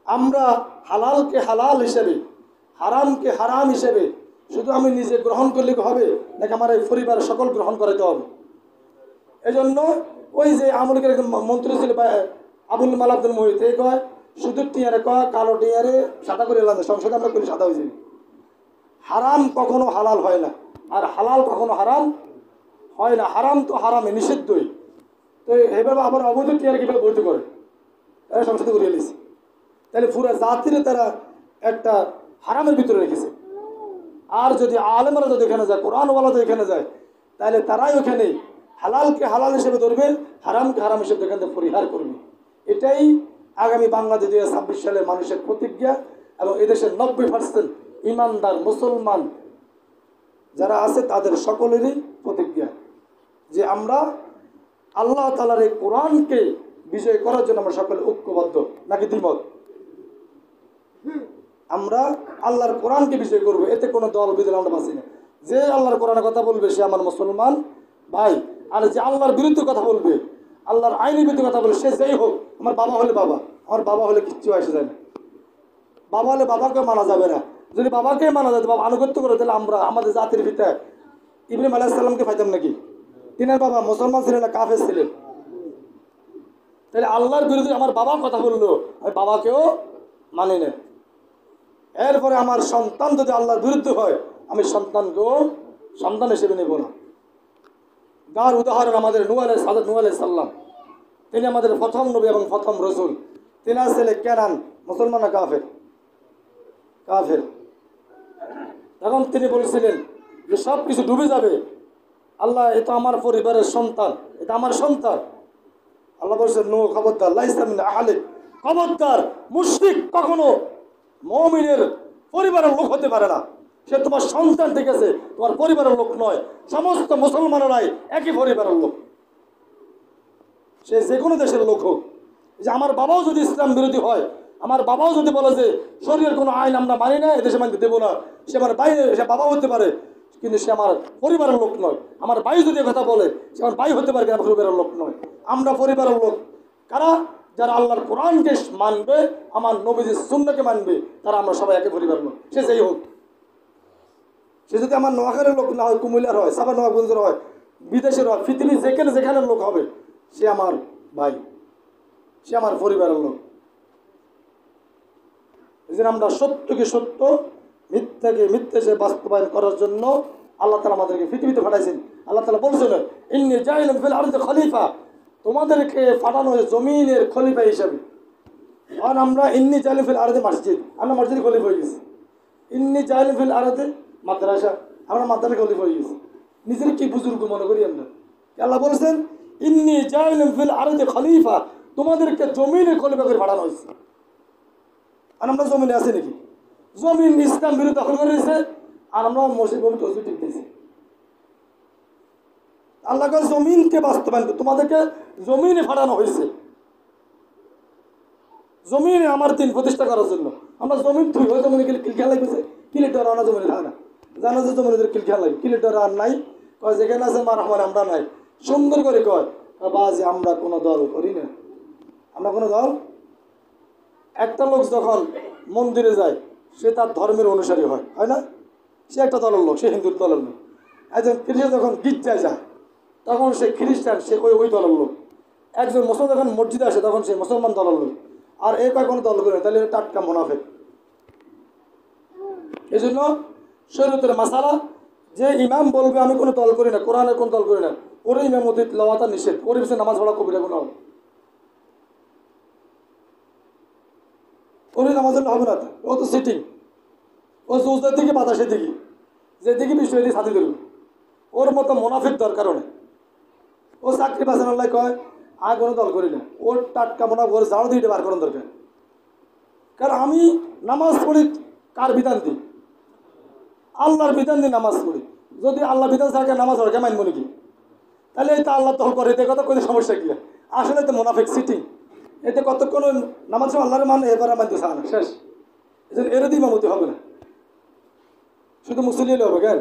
আমরা হালালকে হালাল হিসেবে, হারামকে হারাম হিসেবে শুধু আমি নিজে গ্রহণ করলে হবে নাকি আমার এই পরিবারের সকল গ্রহণ করাতে হবে। এই জন্য ওই যে আমলকের মন্ত্রী ছিল আবুল মাল আব্দুল মোহিত, এই কয় শুধু টিয়ারে কয় কালো টিয়ারে সাদা করে এলাম, সংসদে আমরা করি সাদা হয়েছি। হারাম কখনো হালাল হয় না, আর হালাল কখনো হারাম হয় না। হারাম তো হারামে নিষিদ্ধই, তো এভাবে আবার অবৈধ টিয়ার কীভাবে বৈধ করে তারা সংসদে করিয়ে নিয়েছে। তাহলে পুরো জাতিরে তারা একটা হারামের ভিতরে রেখেছে। আর যদি আলেমরা যদি এখানে যায়, কোরআনওয়ালা যদি এখানে যায়, তাহলে তারাই ওখানে হালালকে হালাল হিসেবে ধরবে, হারামকে হারাম হিসেবে এখান থেকে পরিহার করবে। এটাই আগামী বাংলাদেশ 2026 সালের মানুষের প্রতিজ্ঞা, এবং এদেশের 90% ইমানদার মুসলমান যারা আছে তাদের সকলেরই প্রতিজ্ঞা যে আমরা আল্লাহ তাআলার এই কোরআনকে বিজয় করার জন্য আমরা সকলে ঐক্যবদ্ধ, নাকি দ্বিমত? আমরা আল্লাহর কোরআনকে বিজয় করবো, এতে কোনো দল বিদল আমরা বাঁচি না। যে আল্লাহর কোরআনের কথা বলবে সে আমার মুসলমান ভাই, আর যে আল্লাহর বিরুদ্ধে কথা বলবে, আল্লাহর আইনের বিরুদ্ধে কথা বলবে, সে যেই হোক, আমার বাবা হলে বাবা, আমার বাবা হলে কিচ্ছু আসে যায় না। বাবা হলে বাবাকে মানা যাবে না। যদি বাবাকে মানা যায়, বাবা আনুগত্য করে, তাহলে আমরা আমাদের জাতির ভিতরে ইব্রাহিম আলাইহিস সালামকে পাইতাম নাকি? তিনার বাবা মুসলমান ছিলেন না কাফের ছিলেন? তাহলে আল্লাহর বিরুদ্ধে আমার বাবা কথা বললো, আমি বাবাকেও মানি না। এরপরে আমার সন্তান যদি আল্লাহর বিরুদ্ধে হয়, আমি সন্তানকেও সন্তান হিসেবে নেব না। যার উদাহরণ আমাদের নূহ আলাইহিস সালাম, তিনি আমাদের প্রথম নবী এবং প্রথম রসুল। তিনার ছেলে কেনান মুসলমান না কাফের? কাফের। তখন তিনি বলছিলেন যে সব কিছু ডুবে যাবে, আল্লাহ এটা আমার পরিবারের সন্তান, এটা আমার সন্তান। আল্লাহ বলছেন নূহ খবরদার, লাইসা মিন আহলিক, খবরদার মুশরিক কখনো মুমিনের পরিবারের লোক হতে পারে না। সে তোমার সন্তান ঠিক আছে, তোমার পরিবারের লোক নয়। সমস্ত মুসলমানেরাই একই পরিবারের লোক, সে যে কোনো দেশের লোক হোক। যে আমার বাবাও যদি ইসলাম বিরোধী হয়, আমার বাবাও যদি বলে যে শরীরের কোনো আইন আমরা মানি না, এদেশে মানতে দেবো না, সে আমার বাইরে, সে বাবা হতে পারে কিন্তু সে আমার পরিবারের লোক নয়। আমার ভাই যদি কথা বলে, সে আমার ভাই হতে পারে, কিন্তু পরিবারের লোক নয়। আমরা পরিবারের লোক কারা? যারা আল্লাহর কোরআনকে মানবে, আমার নবীজির সুন্নাহকে মানবে, তারা আমরা সবাই একই পরিবারের লোক, সে যেই হোক। সে যদি আমার নোয়াখালীর লোক না হয়, কুমিল্লার হয়, সাবা নবাবগঞ্জের হয়, বিদেশের হয়, পৃথিবীর যেখানে লোক হবে, সে আমার ভাই, সে আমার পরিবারের লোক। এই জন্য আমরা সত্যকে সত্য, মিথ্যাকে মিথ্যা সে বাস্তবায়ন করার জন্য আল্লাহ তাআলা আমাদেরকে পৃথিবীতে পাঠাইছেন। আল্লাহ তাআলা বলছেন ইন্নী জাইলুন ফিল আরদি খলিফা, তোমাদেরকে পাঠানো হয়েছে জমিনের খলিফা হিসাবে। আর আমরা ইন্নী জাইলুন ফিল আরদি মসজিদ, আমরা মসজিদ খলিফা হয়ে গেছি। ইন্নী জাইলুন ফিল আরদি মাদ্রাসা, আমরা মাদ্রাসা খলিফা হয়ে গেছি। নিজের কি বুজুর্গ মনে করি আমরা। আল্লাহ বলছেন ইন্নী জাইলুন ফিল আরদি খলিফা, তোমাদেরকে জমিনের খলিফা করে পাঠানো হয়েছে। আর আমরা জমিনে আছি নাকি? জমিন ইসলাম বিরোধী দখল করে দিয়েছে, আর আমরা মসজিদ তসবিহ টিপতেছি। আল্লাহ জমিনকে বাস্তবায়ন, তোমাদেরকে জমিনে ফাটানো হয়েছে, জমিনে আমার দিন প্রতিষ্ঠা করার জন্য। আমরা জমিন থুই, ওই জমিনে গেলে কিল খেয়া লাগবে, কিলেটর আনা জমিনে থাকে না, জানো যে জমিনে কিল খেয়া লাগে, কিলেটর আর নাই, কয় যেখানে আছে মার আমার আমরা নাই। সুন্দর করে কয় বাজে আমরা কোনো দল করি না, আমরা কোনো দল। একটা লোক যখন মন্দিরে যায়, সে তার ধর্মের অনুসারী হয়, হয় না? সে একটা দলের লোক, সে হিন্দুর দলের লোক। একজন খ্রিস্টান যখন গির্জায় যায় তখন সে খ্রিস্টান, সে ওই দলের লোক। একজন মুসলমান যখন মসজিদে আসে তখন সে মুসলমান দলের লোক। আর এ কয় কোনো দল করে তাহলে টাটকা মুনাফিক। এই জন্য শরীয়তের মাসালা যে ইমাম বলবে আমি কোনো দল করি না, কোরআনে কোন দল করি না, ওর ইমামতি লওয়াটা নিষেধ, ওর পিছনে নামাজ পড়া কবিরা গুনাহ, ওর নামাজ হবে না। ও তো সিটিং, ও জোজদের দিকে বাতাসের দিকে, যেদিকে বিষয় দিকে সাথে দেবে। ওর মতো মুনাফিক দরকার নেই। ও চাকরি পাচ্ছেন আল্লাহ কয় আর কোনো দল করি না, ওর টাটকা মুনাফিক, ওর জাড়ো দিয়ে বার করার দরকার। কারণ আমি নামাজ পড়ি কার বিধান দিই? আল্লাহর বিধান দিয়ে নামাজ পড়ি। যদি আল্লাহ বিধান থাকে নামাজ পড়ে মানব নাকি? তাহলে এই তো আল্লাহ দল করে, এতে কথা কোনো সমস্যা কি? আসলে তো মুনাফিক সিটিং। এতে কতক্ষণ নামাজ আল্লাহর মানে এবারে মানতে চায় না, শেষ। এর দিয়ে ইমামতি হবে না, শুধু মুসলিম হবে কেন?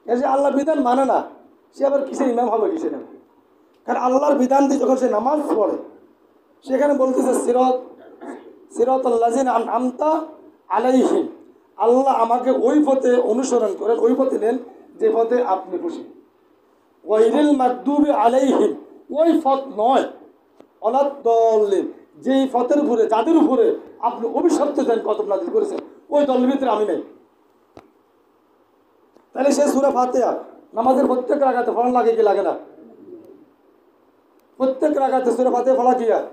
এ যে আল্লাহর বিধান মানে না, সে আবার কিসের ইমাম হবে, কিসের ইমাম? কারণ আল্লাহর বিধান দিয়ে যখন সে নামাজ পড়ে সেখানে বলতেছে সিরাত আল্লাযিনা আনআমতা আলাইহিম, আল্লাহ আমাকে ওই পথে অনুসরণ করেন, ওই পথে নেন যে পথে আপনি খুশি। গায়রিল মাগদুবি আলাইহিম, ওই পথ নয়, ওয়ালাদ-দাল্লিন, যেই পথের উপরে, যাদের উপরে আপনি অভিশপ্ত দেন, গজব নাযিল করেছেন, ওই দলের ভিতরে আমি নাই। তাহলে সে সূরা ফাতিহা নামাজের প্রত্যেক রাকাতে পড়া লাগে কি লাগে না? প্রত্যেক রাকাতে সূরা ফাতিহা পড়া কি আর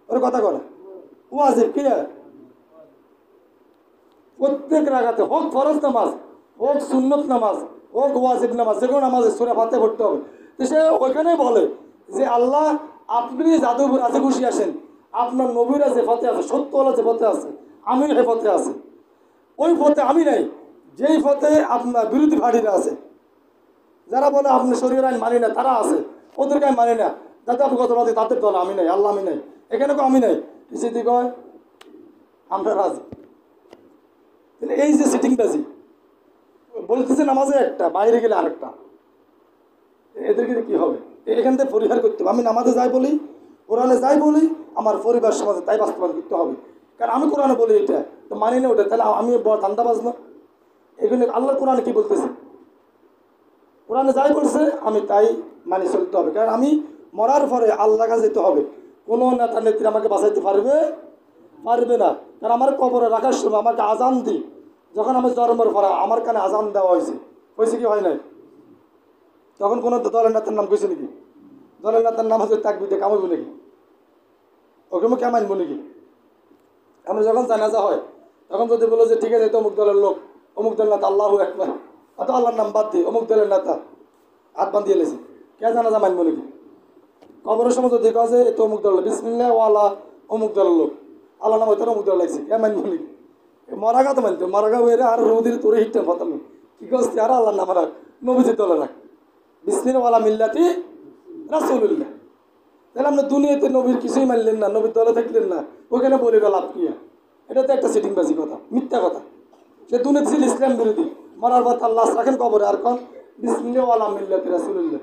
ওর কথা বলে ওয়াজিব কি? প্রত্যেক রাকাতে, হোক ফরজ নামাজ, হোক সুন্নত নামাজ, হোক ওয়াজিব নামাজ, যে কোনো নামাজে সূরা ফাতিহা পড়তে হবে। তো সে ওইখানেই বলে যে আল্লাহ আপনি যাদের উপর রাজি খুশি আসেন, আপনার নবীরা যে পথে আছে, সত্যওয়ালা যে পথে আছে, আমি সেই পথে আছি। ওই পথে আমি নাই, যেই পথে আপনার বিরোধী পার্টিরা আছে, যারা বলে আপনি শরীয়ত আইন মানি না, তারা আছে, ওদেরকে আমি মানি না, যাতে আপনি কত রাজি তাদের দল আমি নাই, আল্লাহ আমি নাই, এখানে আমি নাই, সেদিক হয় আমরা রাজি। এই যে সিটিংবাজি বলতেছে নামাজে একটা, বাইরে গেলে আরেকটা, এদেরকে কি হবে? এখান থেকে পরিহার করতে হবে। আমি নামাজে যাই বলি, কোরআনে যাই বলি, আমার পরিবার সমাজে তাই বাস্তবায়ন করতে হবে। কারণ আমি কোরআনে বলি এটা, তো মানি না ওটা, তাহলে আমি বড় ধান্দাবাজ না? এগুলো আল্লাহর কোরআনে কি বলতেছে? কোরআনে যাই বলছে আমি তাই মানি চলতে হবে। কারণ আমি মরার পরে আল্লাহ কাছে যেতে হবে, কোনো নেতা নেত্রী আমাকে বাঁচাইতে পারবে না। কারণ আমার কবরে রাখার সময় আমাকে আজান দিই, যখন আমি জন্মের পরে আমার কানে আজান দেওয়া হয়েছে কি হয় নাই? তখন কোনো দলের নেতার নাম কইছে নাকি? দলের নেতার নাম হচ্ছে তাকবীরে কামাইব নাকি? ওকে মুখে মানবো নাকি? আমরা যখন জানাজা হয় তখন যদি বলো যে ঠিক আছে অমুক দলের লোক, অমুক দলের নেতা, আল্লাহু আকবার, অত আল্লাহর নাম বাদ দিয়ে অমুক দলের নেতা হাত বান্ধিয়ে লেছে, কে জানাজা মানবো নাকি? কবরের সময় যদি কাজে তো অমুক দল, বিসমিল্লাহ ওয়ালা অমুক দলের লোক, আল্লাহ নাম হয়তো অমুক দল লাগছে, কে মানবো নাকি? মরাগা তো মানতো, মরাগা বেড়ে আর রোদির তোরে হিটটা ফতাম কি করছে, আর আল্লাহ নাম রাখ, নবীজির দলে রাখ, বিসমিল্লাহ ওয়ালা মিল্লাতি রাসূলুল্লাহ। তাহলে আপনি দুনিয়াতে নবীর কিছুই মানলেন না, নবীর দলে থাকলেন না, ওখানে বলে গেল লাভ কি? এটা তো একটা সিটিংবাজি কথা, মিথ্যা কথা। সে দুনিয়াতে ছিল ইসলাম বিরোধী, মরার পর তার লাশ রাখেন কবরে, আর কন বিসমিল্লাহ ওয়ালা মিল্লাতি রাসূলুল্লাহ,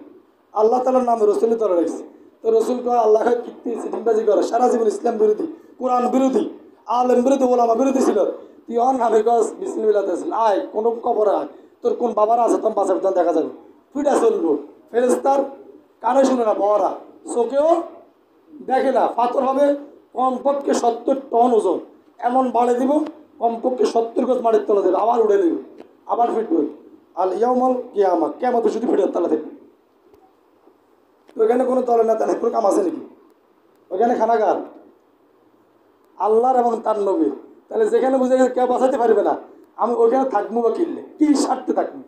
আল্লাহ তাআলার নামে রসুলের দলে রাখছে। তো রসুল কয় আল্লাহ কীর্তি সিটিংবাজি করে, সারা জীবন ইসলাম বিরোধী, কোরআন বিরোধী, আলেম বিরোধী, ওলামা বিরোধী ছিল। তুই অন হামে গছ বিসমিল্লাহ আয়, কোনো কবরে আয়, তোর কোন বাবারা আছে তোর বাঁচার তখন দেখা যাবে, ফিটা চলবো। ফেরেশতার কানে শুনে না, বড়া চোখেও দেখে না, পাথর হবে কমপক্ষে 70 টন ওজন, এমন বাড়ে দিব কমপক্ষে 70 গজ মাটির তলা দেবে, আবার উড়ে দেবে, আবার ফিটবে। আল ইয়াউমাল কিয়ামা, কিয়ামত শুধু ফিটের তলা থাকবে। ওইখানে কোনো তলে না, তাহলে কোনো কাম আছে নাকি? ওইখানে খানাগার আল্লাহর এবং তার নবীর। তাহলে যেখানে বুঝে গেছে কেউ বাঁচাতে পারবে না, আমি ওইখানে থাকবো বা কিনলে কি স্বার্থে থাকবো?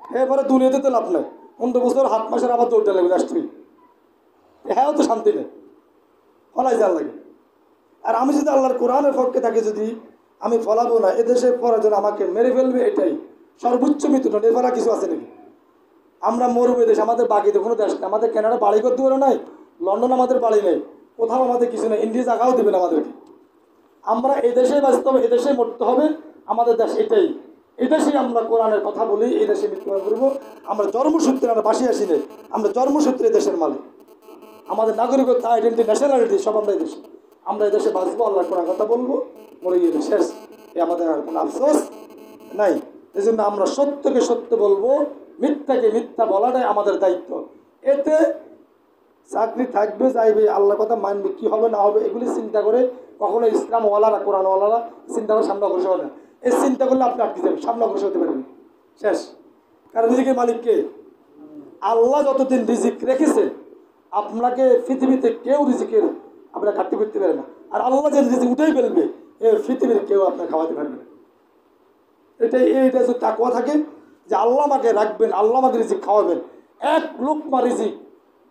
এরপরে দুনিয়াতে তো লাভ নাই, 15 বছর 7 মাসের আবার দৌড়তে লাগবে রাষ্ট্রী, হ্যাঁ তো শান্তি নেই, ফলাই যাওয়ার লাগে। আর আমি যদি আল্লাহর কোরআনের পক্ষে থাকি, যদি আমি ফলাবো না, এদেশে পড়ার জন্য আমাকে মেরে ফেলবে, এটাই সর্বোচ্চ মৃত্যুদণ্ড। এবার কিছু আছে নাকি? আমরা মরবো দেশ, আমাদের বাকিতে কোনো দেশ নেই, আমাদের কানাডা বাড়ি করতে পারে নাই, লন্ডন আমাদের বাড়ি নেই, কোথাও আমাদের কিছু নেই, ইন্ডিয়া জায়গাও দেবে না আমাদেরকে। আমরা এদেশেই বাঁচতে হবে, এদেশেই মরতে হবে, আমাদের দেশ এটাই, এদেশেই আমরা কোরআনের কথা বলি, এই দেশে মৃত্যুবরণ করবো। আমরা জন্মসূত্রে আমরা বাসি আসি নেই, আমরা জন্মসূত্রে দেশের মালিক, আমাদের নাগরিকত্ব, আইডেন্টি, ন্যাশনালিটি সব আমরা এই দেশে। আমরা এই দেশে বাঁচবো, আল্লাহর কোরআন কথা বলবো, মরে গেলে শেষ। আমাদের আর কোনো আফসোস নাই। এই জন্য আমরা সত্যকে সত্য বলবো, মিথ্যাকে মিথ্যা বলাটাই আমাদের দায়িত্ব। এতে চাকরি থাকবে যাইবে, আল্লাহর কথা মানবে, কি হবে না হবে এগুলি চিন্তা করে কখনো ইসলামওয়ালারা কোরআনওয়ালারা চিন্তা করে সামনে অগ্রসর হয় না। এই চিন্তা করলে আপনি আটকে যাবেন, সামনে অগ্রসর হতে পারবেন শেষ। কারণ রিজিকের মালিককে আল্লাহ যতদিন রিজিক রেখেছে, আপনাকে পৃথিবীতে কেউ রিজিকের আপনার ঘাটতি করতে পারে না। আর আল্লাহ যে রিজিক উঠেই ফেলবে, এই পৃথিবীর কেউ আপনার খাওয়াতে পারবে না। এইটা যদি তাকওয়া থাকে যে আল্লাহ আমাকে রাখবেন, আল্লাহ আমাকে রিজিক খাওয়াবেন, এক লোকমা রিজিক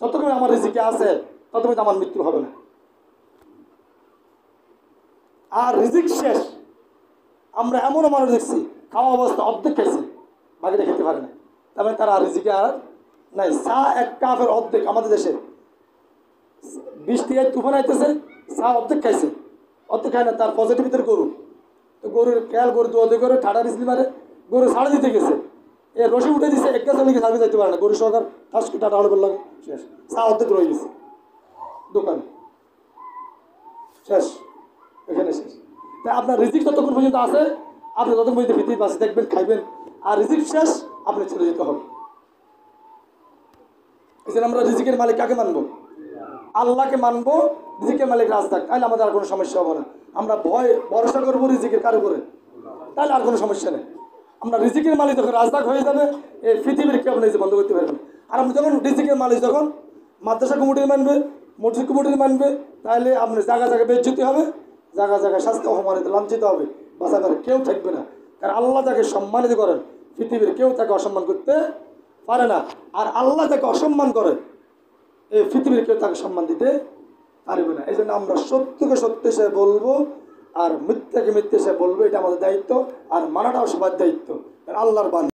যতক্ষণ আমার রিজিকে আছে ততক্ষণ আমার মৃত্যু হবে না। আর রিজিক শেষ। আমরা এমনও মানুষ দেখছি খাওয়া অবস্থা অর্ধেক খাইছে, বাকিটা খেতে পারে না, তার মানে তারা রিজিকে আর নাই। চা এক কাপের অর্ধেক, আমাদের দেশে বৃষ্টি তুফান আইতেছে, চা অর্ধেক খাইছে, অর্ধেক খায় না, তার পজিটিভিতের গরু, তো গরুর খেয়াল গরু দোয়া করে ঠাডা বিজলি মারে, গরু ছাড়া দিতে গেছে, এ রসি উঠে দিচ্ছে, এক গাছ অনেকে সার্ভিস যাইতে পারে না, গরু সরকার ঠাস টাটা হলে বললাম শেষ, চা অর্ধেক রয়ে গেছে দোকানে, শেষ, এখানে শেষ। তাই আপনার রিজিক যতক্ষণ পর্যন্ত আছে আপনি ততক্ষণ পর্যন্ত ভিত্তি বাঁচে দেখবেন, খাইবেন, আর রিজিক শেষ আপনি চলে যেতে হবে। এই জন্য আমরা রিজিকের মালিক কাকে মানবো? আল্লাহকে মানবো, রিজিকের মালিক রাজদাক, তাহলে আমাদের আর কোনো সমস্যা হবে না। আমরা ভরসা করবো রিজিকের কার উপরে, তাহলে আর কোনো সমস্যা নেই। আমরা রিজিকের মালিক যখন রাজদাক হয়ে যাবে, এই পৃথিবীর কেউ আপনি বন্ধ করতে পারবেন। আর আপনি যখন রিজিকের মালিক যখন মাদ্রাসা কমিটির মানবে, মসজিদ কমিটির মানবে, তাহলে আপনি জায়গা জায়গায় বেজ্জতি হবে, জায়গা জায়গায় স্বাস্থ্য অপমানিত লাঞ্ছিত হবে, বাঁচাবার কেউ থাকবে না। কারণ আল্লাহ যাকে সম্মানিত করেন পৃথিবীর কেউ তাকে অসম্মান করতে পারে না। আর আল্লাহ যাকে অসম্মান করে এই পৃথিবীর কেউ তাকে সম্মান দিতে পারবে না। এই জন্য আমরা সত্যকে সত্য হিসেবে বলবো, আর মিথ্যাকে মিথ্যা হিসেবে বলবো, এটা আমাদের দায়িত্ব। আর মানাটাও সবার দায়িত্ব, আল্লাহর বাণী।